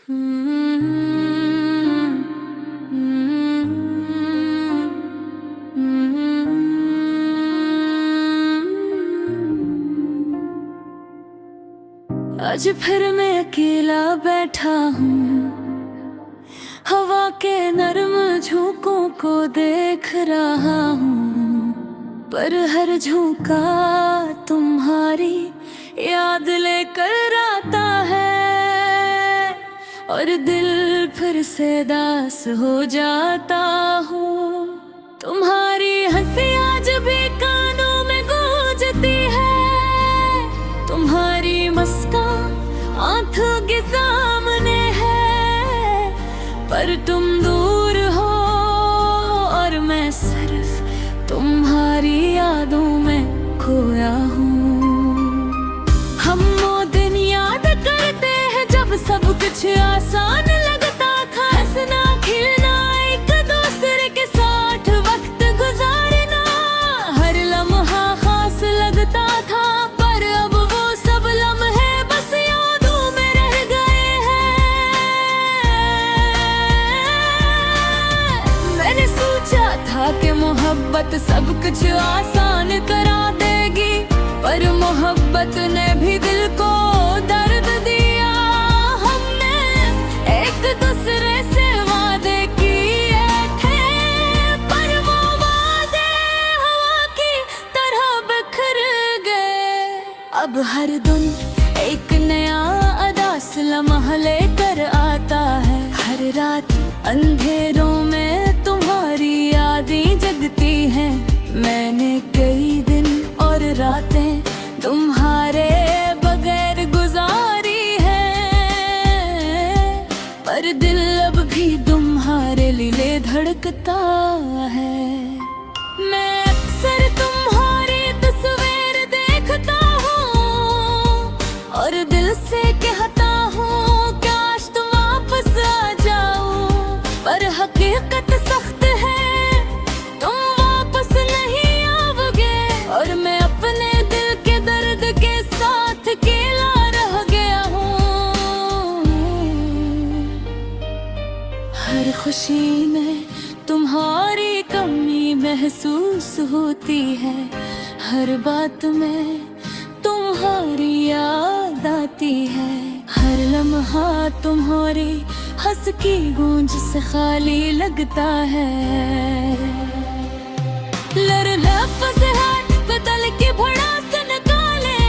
आज फिर मैं अकेला बैठा हूँ, हवा के नरम झोंकों को देख रहा हूँ, पर हर झोंका तुम्हारी याद लेकर आता है और दिल फिर से दास हो जाता हूँ। तुम्हारी हंसी आज भी कानों में गूंजती है, तुम्हारी मुस्कान आंखों के सामने है, पर तुम दूर हो और मैं सिर्फ तुम्हारी यादों में खोया हूँ। हम वो दिन याद करते हैं जब सब कुछ आसान लगता था, हंसना खिलना एक दूसरे के साथ वक्त गुजारना, हर लम्हा खास लगता था, पर अब वो सब लम्हे बस यादों में रह गए हैं। मैंने सोचा था कि मोहब्बत सब कुछ आसान करा देगी, पर मोहब्बत ने भी दिल को दर्द दिया। हमने एक दूसरे से वादे किए थे, पर वो वादे हवा की तरह बिखर गए। अब हर दिन एक नया अदास लम्हा लेकर आता है, हर रात अंधेरों में तुम्हारी यादें जगती हैं। मैंने कई दिन और रातें तुम्हारे बगैर गुजारी है, पर दिल अब भी तुम्हारे लिए धड़कता है। मैं अक्सर तुम्हारी तस्वीर देखता हूँ और दिल से कहता हूँ काश तुम वापस आ जाओ, पर हकीकत सख्त है, तुम वापस नहीं आओगे और मैं अपने दिल के दर्द के साथ अकेला रह गया हूँ। हर खुशी में तुम्हारी कमी महसूस होती है, हर बात में तुम्हारी याद आती है, हर लम्हा तुम्हारी हंस की गूंज से खाली लगता है। लफ्ज़ हाथ बदल के भड़ास निकाले,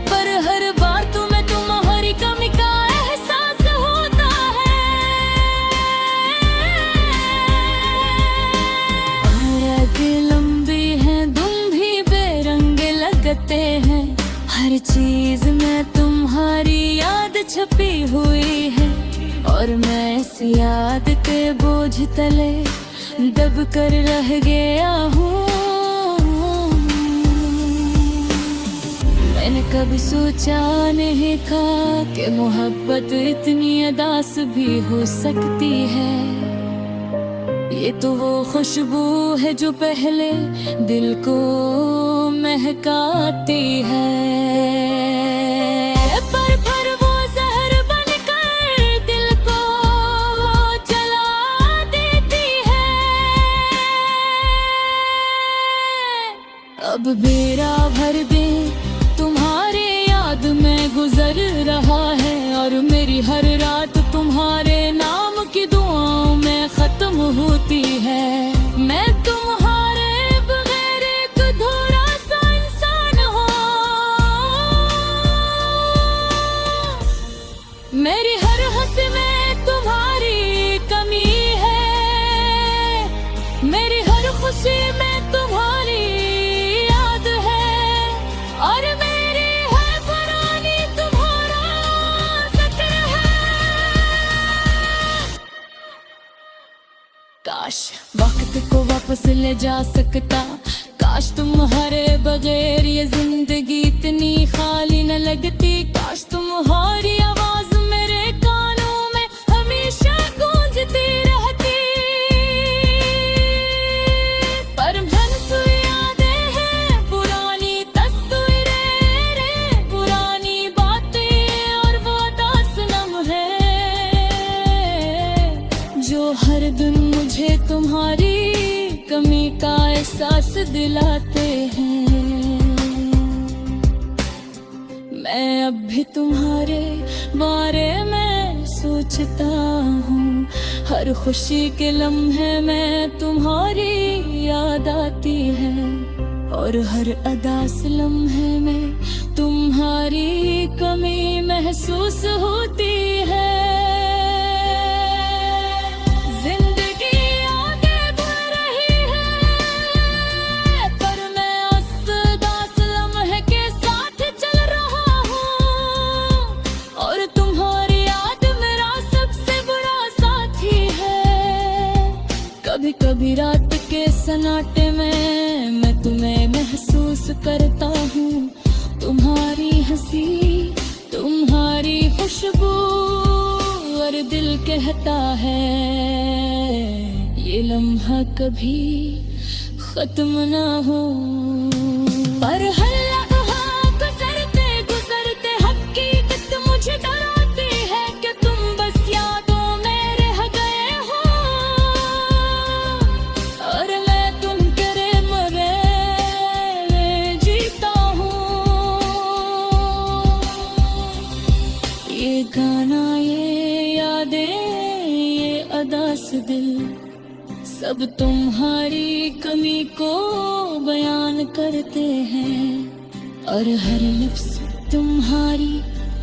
पर हर बार तुम्हें तुम्हारी कमी का एहसास होता है। रातें लंबी हैं, तुम भी बेरंगे लगते हैं, हर चीज में तुम्हारी याद छपी हुई है, और मैं इस याद के बोझ तले दब कर रह गया हूँ। मैंने कभी सोचा नहीं था कि मोहब्बत इतनी अदास भी हो सकती है। ये तो वो खुशबू है जो पहले दिल को महकाती है, पर वो जहर बनकर दिल को जला देती है। अब मेरा भर दिन तुम्हारे याद में गुजर रहा है, और मेरी हर रात तुम्हारे नाम की दुआओं में खत्म होती है। मैं तुम्हारे बगैर एक अधूरा सा इंसान हूँ, मेरी हर हंसी में तुम्हारी कमी है, मेरी हर खुशी में तुम्हारी याद है, और मेरी है पुरानी तुम्हारा जिक्र है। काश वक्त को वापस ले जा सकता, काश तुम्हारे बगैर ये जिंदगी इतनी खाली न लगती, काश तुम्हारी आवाज मेरे कानों में हमेशा गूंजती रहती। पर मनसूई यादें हैं, पुरानी तस्वीरें, पुरानी बातें और वो दास्तां है, एहसास दिलाते हैं। मैं अब भी तुम्हारे बारे में सोचता हूँ, हर खुशी के लम्हे में तुम्हारी याद आती है, और हर अदास लम्हे में तुम्हारी कमी महसूस होती है। जिंदगी आगे बढ़ रही है, पर मैं उस उदास लम्हे के साथ चल रहा हूँ, और तुम्हारी याद मेरा सबसे बुरा साथी है। कभी कभी रात के सन्नाटे में मैं तुम्हें महसूस करता हूँ, तुम्हारी हंसी, तुम्हारी खुशबू, और दिल कहता है ये लम्हा कभी खत्म ना हो। पर हर लम्हा गुजरते गुजरते हकीकत मुझे डराती है कि तुम बस यादों में रह गए हो, और मैं तुम करे मरे जीता हूँ। ये गाना, ये यादें, ये अदास दिल, सब तुम्हारी कमी को बयान करते हैं, और हर लफ्ज़ तुम्हारी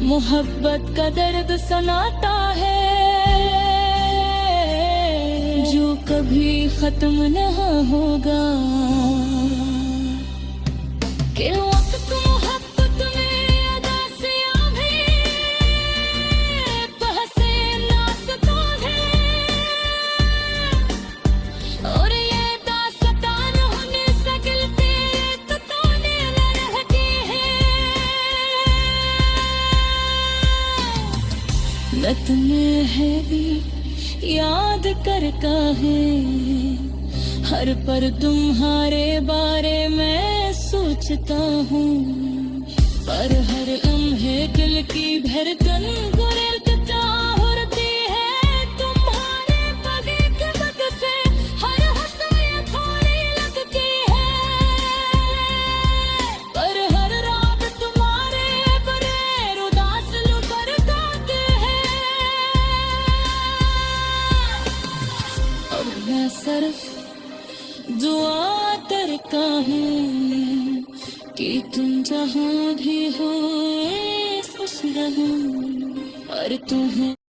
मोहब्बत का दर्द सुनाता है, जो कभी खत्म न होगा। कि वक्त मोहब्बत में अदासियाँ भी बहसे नासता है, और ये दास्तान होने से गिलती तो ताने न रहती है। न तुम्हें है भी याद करता है, हर पर तुम्हारे बारे में सोचता हूँ, पर हर लम्हे दिल की धड़कन गुरेरता होती है। तुम्हारे पगे के बद से हर हंसी थोड़ी लगती है, पर हर रात तुम्हारे बगैर उदास लुकर गाते हैं। अब मैं सिर्फ दुआ करता हूँ कि तुम जहाँ भी हो खुश रहो, और तुम्हें